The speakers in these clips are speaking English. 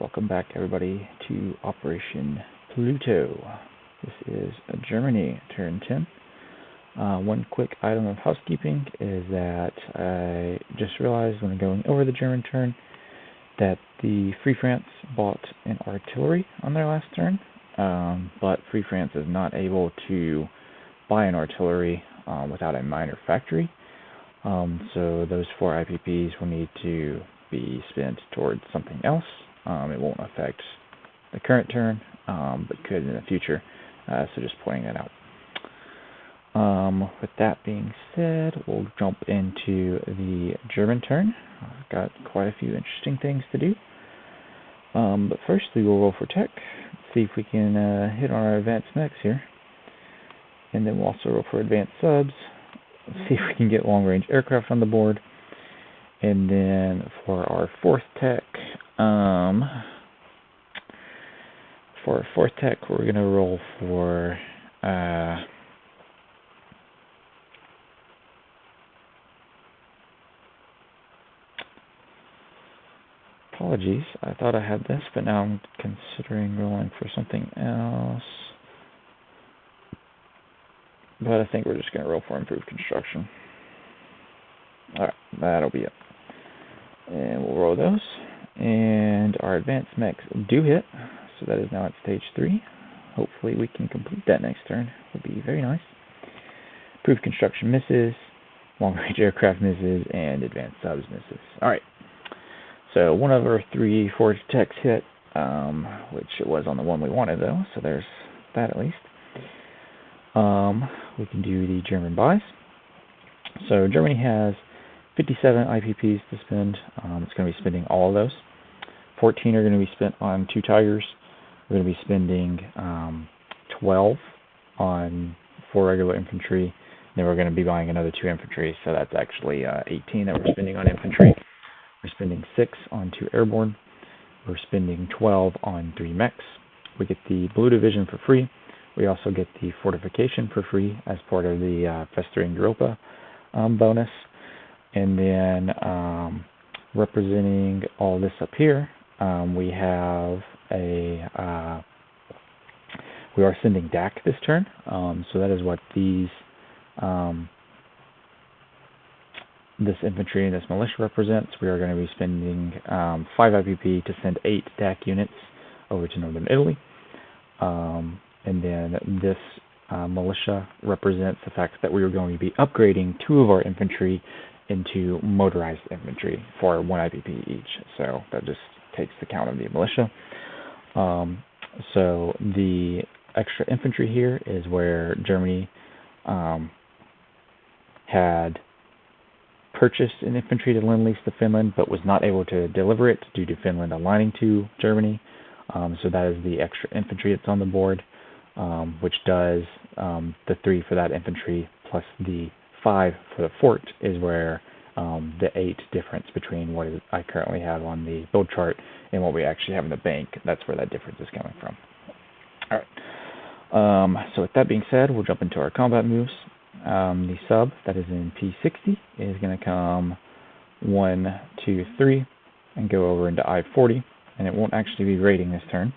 Welcome back, everybody, to Operation Pluto. This is Germany, turn 10. One quick item of housekeeping is that I just realized when going over the German turn that the Free France bought an artillery on their last turn, but Free France is not able to buy an artillery without a minor factory. So those 4 IPPs will need to be spent towards something else. It won't affect the current turn, but could in the future, so just pointing that out. With that being said, we'll jump into the German turn. I've got quite a few interesting things to do. But first we will roll for tech, see if we can hit on our advanced mechs here. And then we'll also roll for advanced subs, see if we can get long-range aircraft on the board. And then for our fourth tech, we're going to roll for apologies, I thought I had this, but now I'm considering rolling for something else. But I think we're just going to roll for improved construction. Alright, that'll be it. And we'll roll those. And our advanced mechs do hit, so that is now at stage 3. Hopefully we can complete that next turn. Would be very nice. Improved construction misses, long-range aircraft misses, and advanced subs misses. Alright, so one of our 3 forged techs hit, which it was on the one we wanted though, so there's that at least. We can do the German buys. So Germany has 57 IPPs to spend. It's going to be spending all of those. 14 are going to be spent on 2 Tigers. We're going to be spending 12 on 4 regular infantry. Then we're going to be buying another 2 infantry, so that's actually 18 that we're spending on infantry. We're spending 6 on 2 airborne. We're spending 12 on 3 mechs. We get the Blue Division for free. We also get the fortification for free as part of the Festering Europa bonus. And then representing all this up here, we have we are sending DAC this turn. So that is what these this infantry and this militia represents. We are going to be spending 5 IPP to send 8 DAC units over to northern Italy. And then this militia represents the fact that we are going to be upgrading 2 of our infantry into motorized infantry for 1 IPP each. So that just takes the count of the militia. So the extra infantry here is where Germany had purchased an infantry to lend-lease to Finland, but was not able to deliver it due to Finland aligning to Germany. So that is the extra infantry that's on the board, which does the 3 for that infantry plus the 5 for the fort is where the 8 difference between what I currently have on the build chart and what we actually have in the bank. That's where that difference is coming from. Alright, so with that being said, we'll jump into our combat moves. The sub that is in P60 is going to come 1, 2, 3 and go over into I-40, and it won't actually be raiding this turn.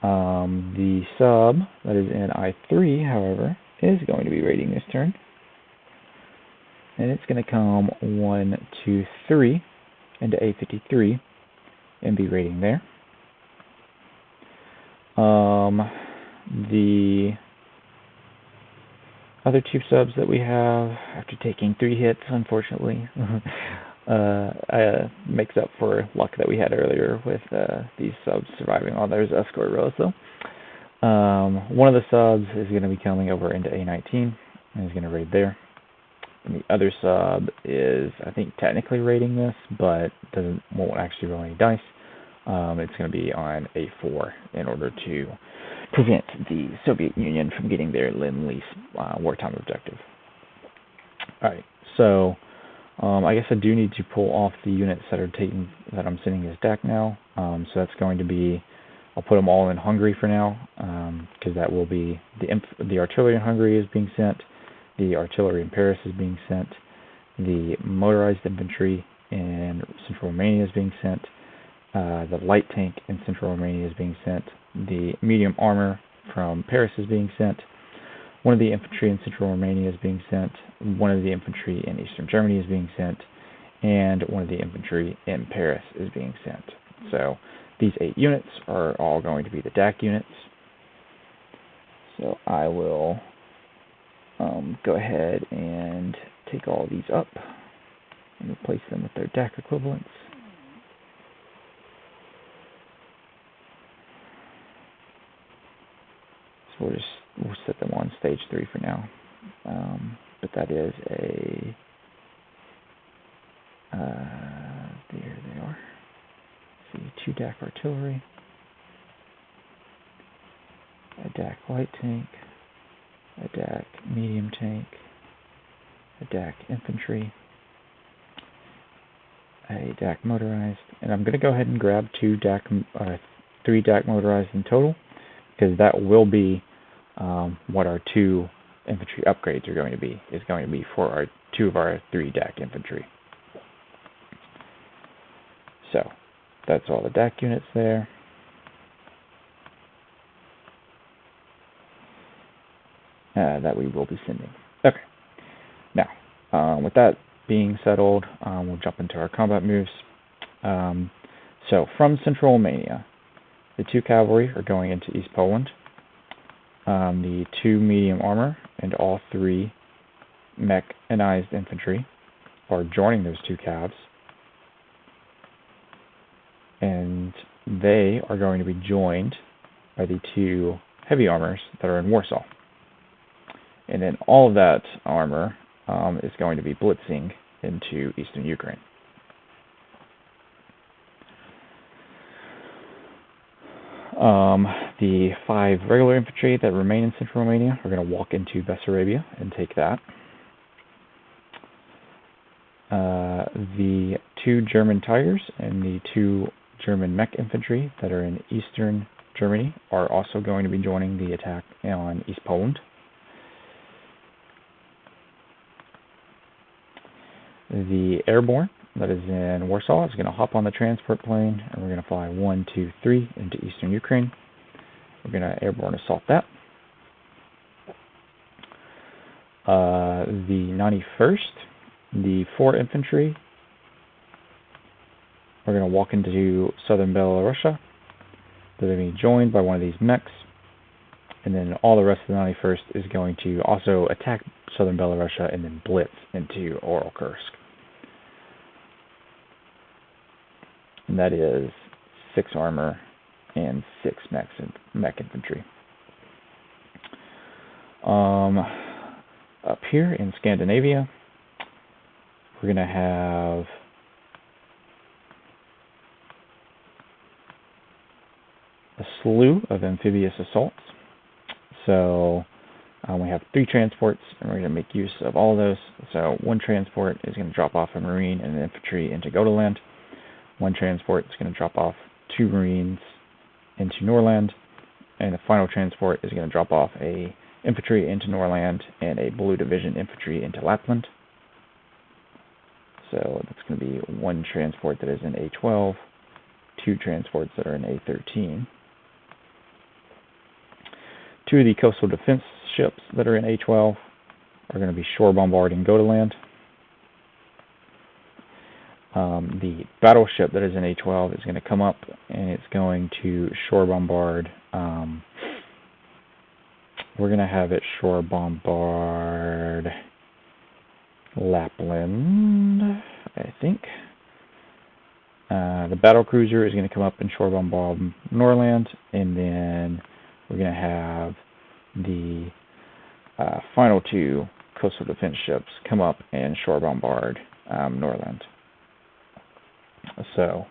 The sub that is in I-3, however, is going to be raiding this turn. And it's going to come 1, 2, 3 into A53 and be raiding there. The other 2 subs that we have, after taking 3 hits, unfortunately, makes up for luck that we had earlier with these subs surviving all those escort rows, though. One of the subs is going to be coming over into A19 and is going to raid there. And the other sub is, I think, technically raiding this, but won't actually roll any dice. It's going to be on A4 in order to prevent the Soviet Union from getting their lend-lease wartime objective. Alright, so I guess I do need to pull off the units that I'm sending as DAC now. So that's going to be, I'll put them all in Hungary for now, because that will be the artillery in Hungary is being sent, the artillery in Paris is being sent, the motorized infantry in central Romania is being sent, The light tank in central Romania is being sent. The medium armor from Paris is being sent. One of the infantry in central Romania is being sent. One of the infantry in eastern Germany is being sent. And one of the infantry in Paris is being sent. So these 8 units are all going to be the DAC units. So I will go ahead and take all these up and replace them with their DAC equivalents. So we'll set them on stage 3 for now. But that is a there they are. Let's see, 2 DAC artillery, a DAC light tank, a DAC medium tank, a DAC infantry, a DAC motorized, and I'm going to go ahead and grab 3 DAC motorized in total, because that will be what our 2 infantry upgrades are going to be. Is going to be for our 2 of our 3 DAC infantry. So that's all the DAC units there. That we will be sending. Okay. Now, with that being settled, we'll jump into our combat moves. So from central Romania, the 2 cavalry are going into East Poland. The 2 medium armor and all 3 mechanized infantry are joining those 2 cavs. And they are going to be joined by the 2 heavy armors that are in Warsaw. And then all of that armor is going to be blitzing into eastern Ukraine. The 5 regular infantry that remain in central Romania are going to walk into Bessarabia and take that. The 2 German Tigers and the 2 German mech infantry that are in eastern Germany are also going to be joining the attack on East Poland. The airborne that is in Warsaw is going to hop on the transport plane, and we're going to fly 1, 2, 3 into eastern Ukraine. We're going to airborne assault that. The 91st, the 4 infantry are going to walk into southern Belarusia. They're going to be joined by one of these mechs, and then all the rest of the 91st is going to also attack southern Belarusia and then blitz into Orel-Kursk. And that is 6 armor and 6 mech infantry. Up here in Scandinavia, we're going to have a slew of amphibious assaults. So we have 3 transports, and we're going to make use of all of those. So 1 transport is going to drop off a marine and an infantry into Gotaland. 1 transport is going to drop off 2 marines into Norland, and the final transport is going to drop off a infantry into Norland and a Blue Division infantry into Lapland. So that's going to be 1 transport that is in A12, 2 transports that are in A13. 2 of the coastal defense ships that are in A12 are going to be shore bombarding Gotaland. The battleship that is in A12 is going to come up, and it's going to shore bombard. We're going to have it shore bombard Lapland, I think. The battle cruiser is going to come up and shore bombard Norland, and then we're going to have the final 2 coastal defense ships come up and shore bombard Norland. So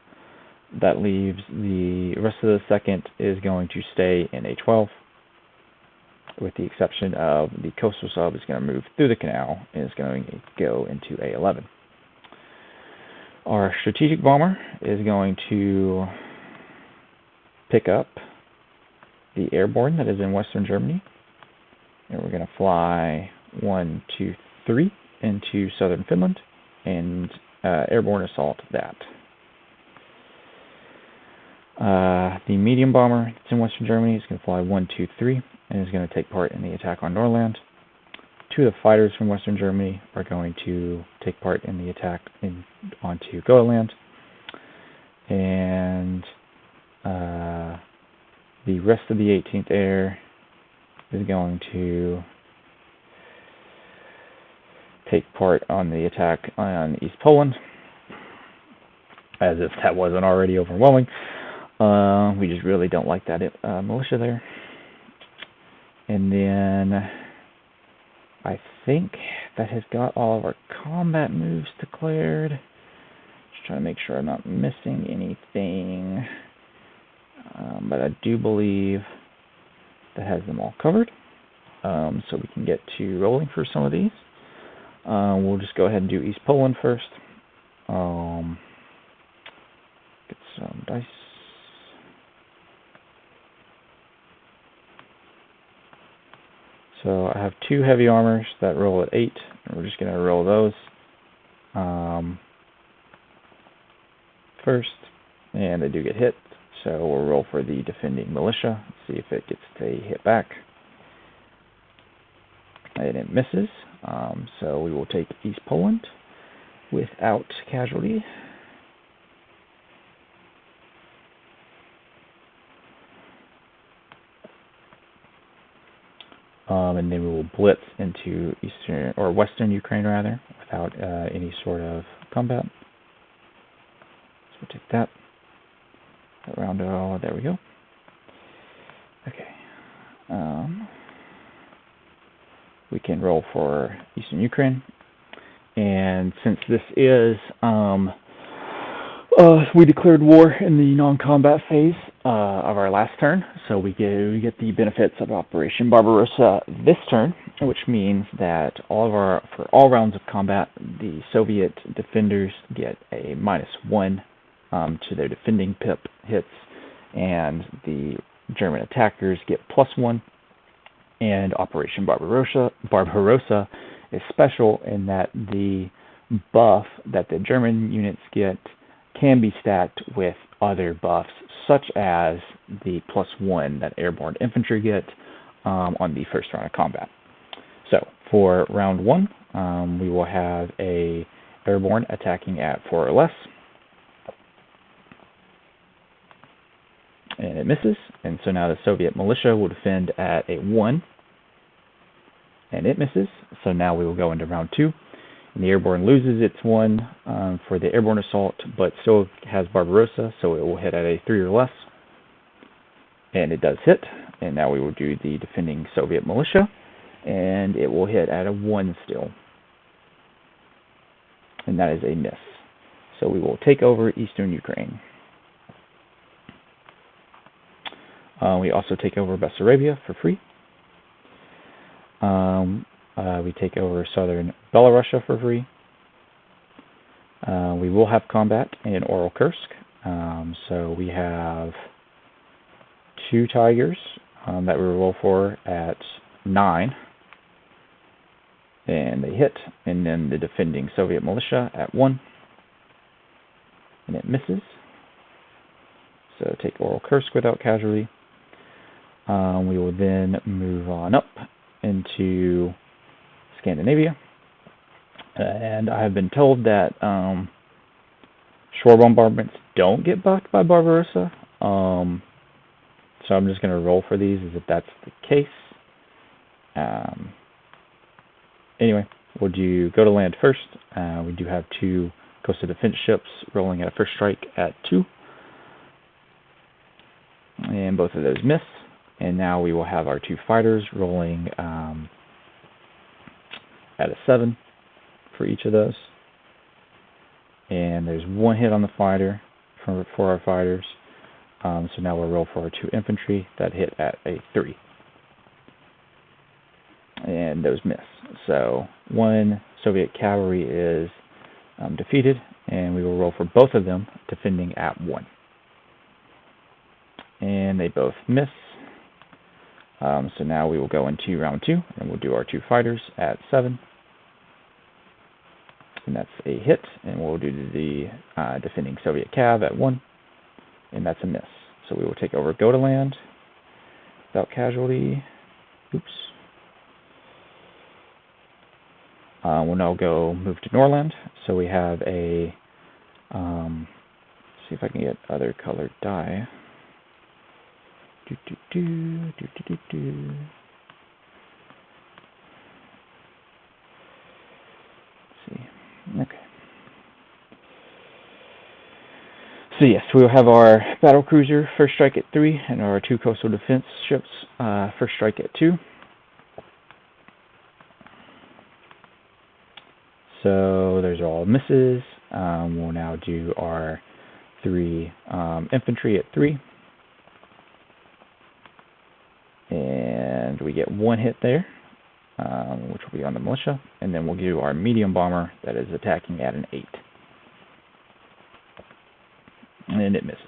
that leaves the rest of the 2nd is going to stay in A12, with the exception of the coastal sub is going to move through the canal and is going to go into A11. Our strategic bomber is going to pick up the airborne that is in western Germany, and we're going to fly 1, 2, 3 into southern Finland and airborne assault that. The medium bomber that's in Western Germany is going to fly 1, 2, 3, and is going to take part in the attack on Norland. Two of the fighters from Western Germany are going to take part in the attack onto Goaland. And the rest of the 18th Air is going to take part on the attack on East Poland, as if that wasn't already overwhelming. We just really don't like that militia there. And then I think that has got all of our combat moves declared. Just trying to make sure I'm not missing anything. But I do believe that has them all covered. So we can get to rolling for some of these. We'll just go ahead and do East Poland first. Get some dice. So I have two heavy armors that roll at 8, and we're just going to roll those first, and they do get hit. So we'll roll for the defending militia, see if it gets a hit back. And it misses, so we will take East Poland without casualty. And then we will blitz into Eastern or Western Ukraine rather, without any sort of combat. So we'll take that. Around there we go. Okay. We can roll for Eastern Ukraine, and since this is we declared war in the non-combat phase of our last turn, so we get the benefits of Operation Barbarossa this turn, which means that for all rounds of combat, the Soviet defenders get a -1 to their defending pip hits, and the German attackers get +1. And Operation Barbarossa is special in that the buff that the German units get can be stacked with other buffs, such as the +1 that airborne infantry get on the first round of combat. So for round 1, we will have a airborne attacking at 4 or less, and it misses. And so now the Soviet militia will defend at a 1, and it misses. So now we will go into round 2. And the airborne loses its 1 for the airborne assault, but still has Barbarossa, so it will hit at a 3 or less. And it does hit. And now we will do the defending Soviet militia, and it will hit at a 1 still. And that is a miss. So we will take over Eastern Ukraine. We also take over Bessarabia for free. We take over southern Belarusia for free. We will have combat in Oral Kursk. So we have 2 Tigers that we roll for at 9. And they hit. And then the defending Soviet militia at 1. And it misses. So take Oral Kursk without casualty. We will then move on up into Scandinavia. And I have been told that shore bombardments don't get buffed by Barbarossa. So I'm just going to roll for these as if that's the case. Anyway, we'll do go to land first. We do have 2 coastal defense ships rolling at a first strike at 2. And both of those miss. And now we will have our 2 fighters rolling at a 7 for each of those. And there's 1 hit on the fighter for our fighters. So now we'll roll for our 2 infantry that hit at a 3. And those miss. So 1 Soviet cavalry is defeated, and we will roll for both of them defending at 1. And they both miss. So now we will go into round 2, and we'll do our 2 fighters at 7. And that's a hit, and we'll do the defending Soviet cav at 1, and that's a miss. So we will take over go to land without casualty. Oops. We'll now go move to Norland. So we have a, see if I can get other colored dye. See. Okay. So yes, we'll have our battle cruiser first strike at 3, and our 2 coastal defense ships first strike at 2. So those are all misses. We'll now do our 3 infantry at 3. And we get 1 hit there, which will be on the militia. And then we'll do our medium bomber that is attacking at an 8. And it misses.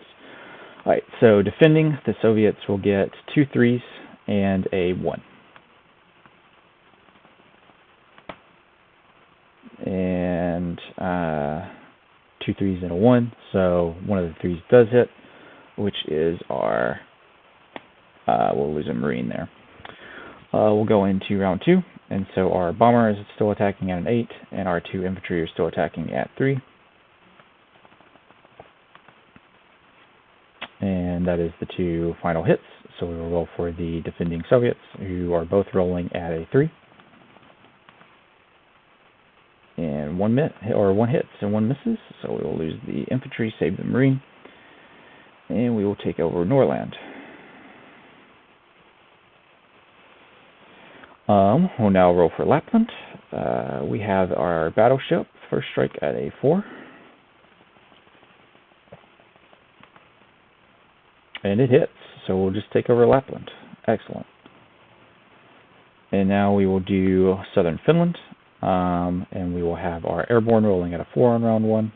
Alright, so defending, the Soviets will get 2 3s and a 1. And 2 3s and a 1, so one of the 3s does hit, which is our, we'll lose a Marine there. We'll go into round 2, and so our bomber is still attacking at an 8, and our 2 infantry are still attacking at 3. And that is the 2 final hits, so we will roll for the defending Soviets, who are both rolling at a 3. And 1 hits and 1 misses, so we will lose the infantry, save the Marine, and we will take over Norland. We'll now roll for Lapland. We have our battleship first strike at a 4. And it hits, so we'll just take over Lapland. Excellent. And now we will do southern Finland, and we will have our airborne rolling at a 4 on round 1.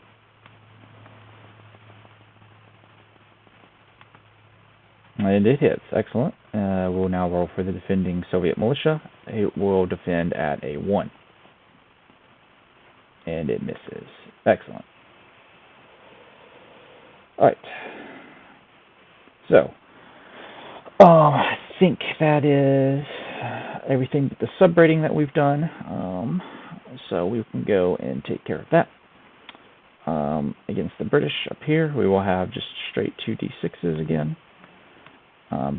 And it hits, excellent. We'll now roll for the defending Soviet militia. It will defend at a 1. And it misses. Excellent. Alright. So, I think that is everything but the subrating that we've done. So we can go and take care of that. Against the British up here, we will have just straight 2d6s again.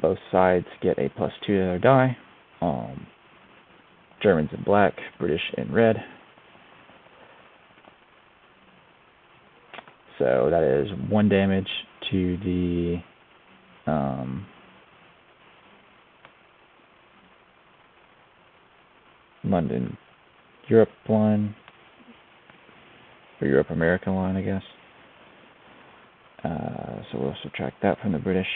Both sides get a +2 to their die. Germans in black, British in red. So that is 1 damage to the London Europe line, or Europe America line, I guess. So we'll subtract that from the British.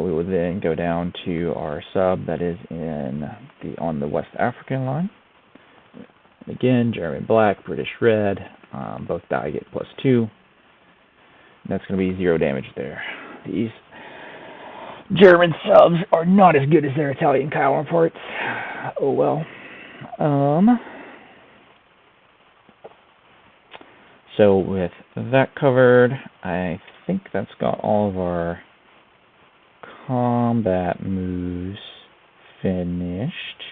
We will then go down to our sub that is on the West African line. Again, German black, British red. Both die get +2. That's going to be 0 damage there. These German subs are not as good as their Italian counterparts. Oh well. So with that covered, I think that's got all of our combat moves finished.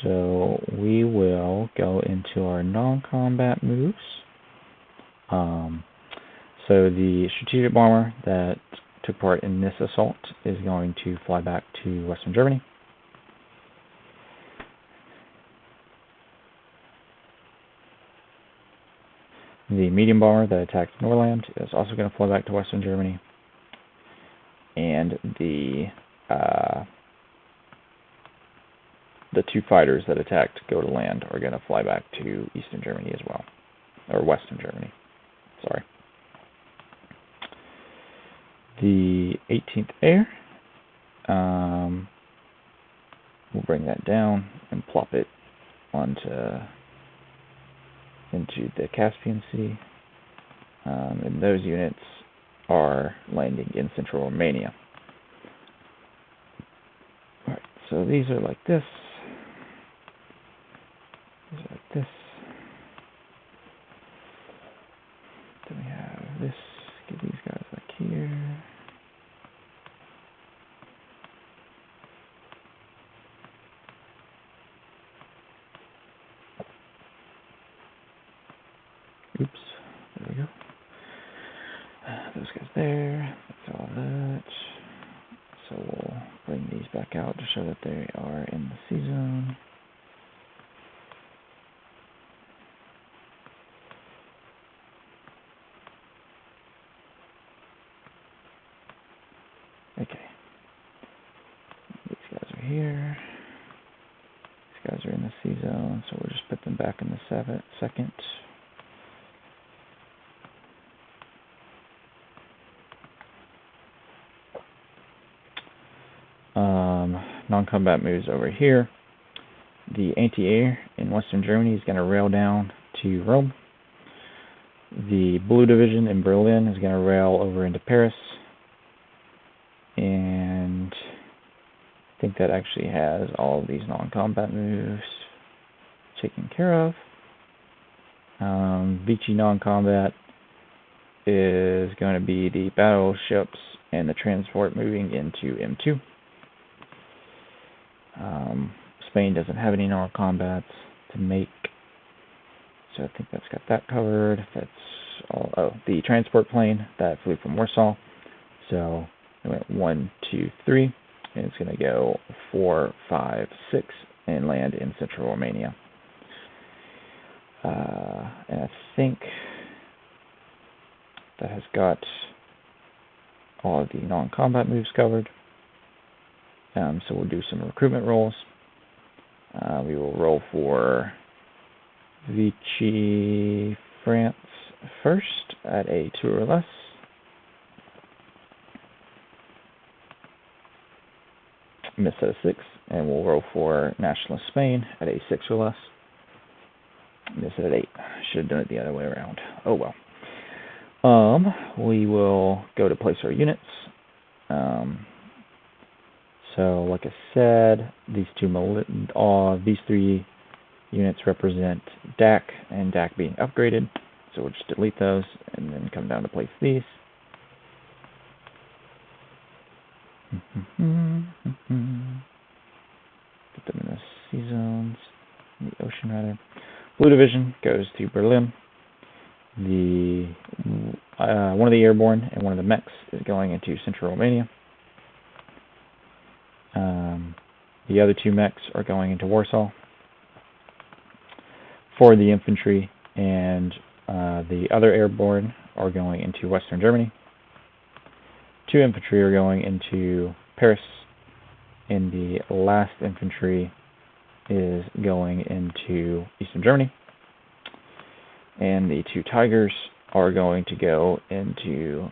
So we will go into our non-combat moves. So the strategic bomber that took part in this assault is going to fly back to Western Germany. The medium bomber that attacked Norland is also going to fly back to Western Germany. And the 2 fighters that attacked go to land are going to fly back to Eastern Germany as well. Or Western Germany. Sorry. The 18th Air, we'll bring that down and plop it into the Caspian Sea. And those units are landing in central Romania. Alright, so these are like this. These are like this. this, get these guys back here. Oops, there we go. Those guys there, that's all that. So we'll bring these back out to show that they are in the C-zone. Okay. These guys are here. These guys are in the C-zone, so we'll just put them back in the second. Non-combat moves over here. The anti-air in Western Germany is going to rail down to Rome. The Blue Division in Berlin is going to rail over into Paris. And I think that actually has all of these non-combat moves taken care of. Vichy non-combat is going to be the battleships and the transport moving into M2. Spain doesn't have any non-combats to make, so I think that's got that covered. That's all. Oh, the transport plane that flew from Warsaw. So it went 1, 2, 3, and it's going to go 4, 5, 6, and land in central Romania. And I think that has got all of the non-combat moves covered. So we'll do some recruitment rolls. We will roll for Vichy France first at a 2 or less. Miss at a 6, and we'll roll for Nationalist Spain at a 6 or less. Miss at 8. Should have done it the other way around. Oh well. We will go to place our units. So, like I said, these three units represent DAC and DAC being upgraded. So we'll just delete those and then come down to place these. Put them in the sea zones, in the ocean rather. Blue Division goes to Berlin. One of the airborne and one of the mechs is going into central Romania. The other 2 mechs are going into Warsaw. 4 of the infantry and the other airborne are going into Western Germany. 2 infantry are going into Paris, and the last infantry is going into Eastern Germany. And the 2 Tigers are going to go into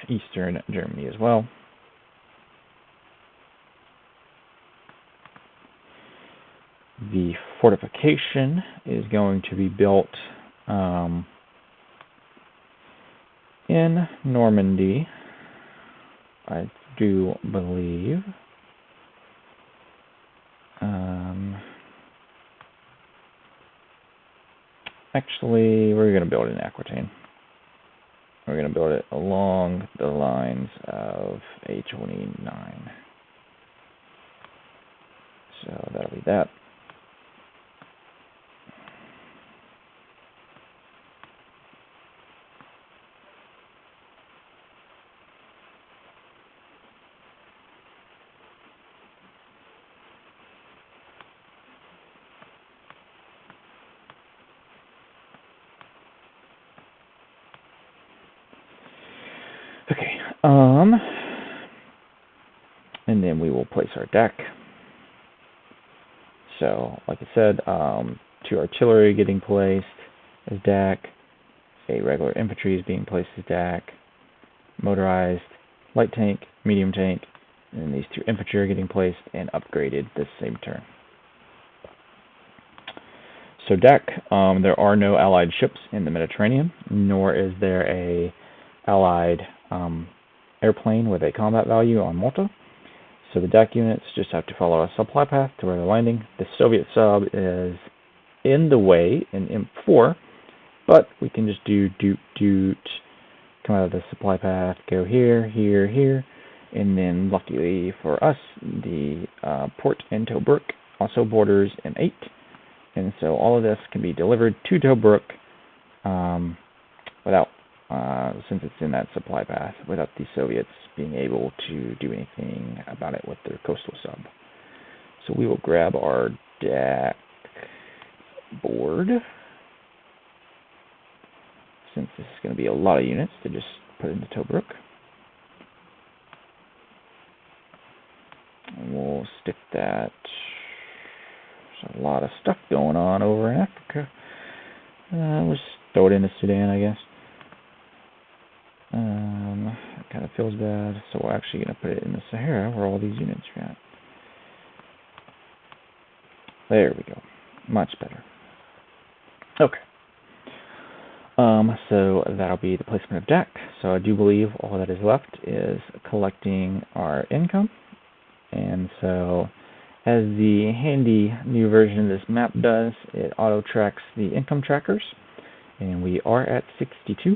Eastern Germany as well. The fortification is going to be built in Normandy, I do believe. Actually, we're going to build it in Aquitaine. We're going to build it along the lines of A29. So that'll be that. Okay, and then we will place our deck. So, like I said, 2 artillery getting placed as deck, a regular infantry is being placed as deck, motorized light tank, medium tank, and then these 2 infantry are getting placed and upgraded this same turn. So deck, there are no allied ships in the Mediterranean, nor is there a allied airplane with a combat value on Malta. So the deck units just have to follow a supply path to where they're landing. The Soviet sub is in the way in M4, but we can just do doot, come out of the supply path, go here, here, here, and then luckily for us, the port in Tobruk also borders an 8, and so all of this can be delivered to Tobruk without, since it's in that supply path, without the Soviets being able to do anything about it with their coastal sub. So we will grab our deck board, since this is going to be a lot of units to just put into Tobruk. And we'll stick that. There's a lot of stuff going on over in Africa. We'll just throw it into Sudan, I guess. It kind of feels bad, so we're actually going to put it in the Sahara where all these units are at. There we go. Much better. Okay. So that'll be the placement of deck. So I do believe all that is left is collecting our income. And so as the handy new version of this map does, it auto tracks the income trackers. And we are at 62.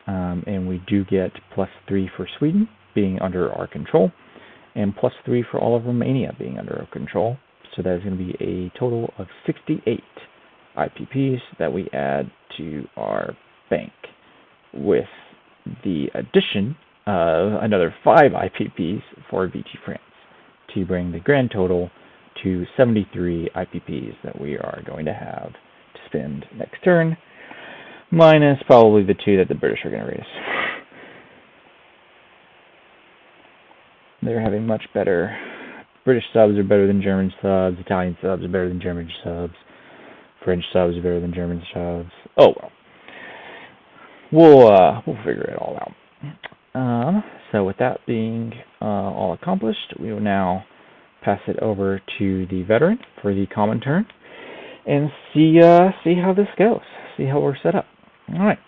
And we do get +3 for Sweden being under our control, and +3 for all of Romania being under our control. So that is going to be a total of 68 IPPs that we add to our bank, with the addition of another 5 IPPs for Vichy France, to bring the grand total to 73 IPPs that we are going to have to spend next turn, minus probably the 2 that the British are going to raise. They're having much better. British subs are better than German subs. Italian subs are better than German subs. French subs are better than German subs. Oh well. We'll figure it all out. So with that being all accomplished, we will now pass it over to the veteran for the common turn and see how this goes. See how we're set up. All right.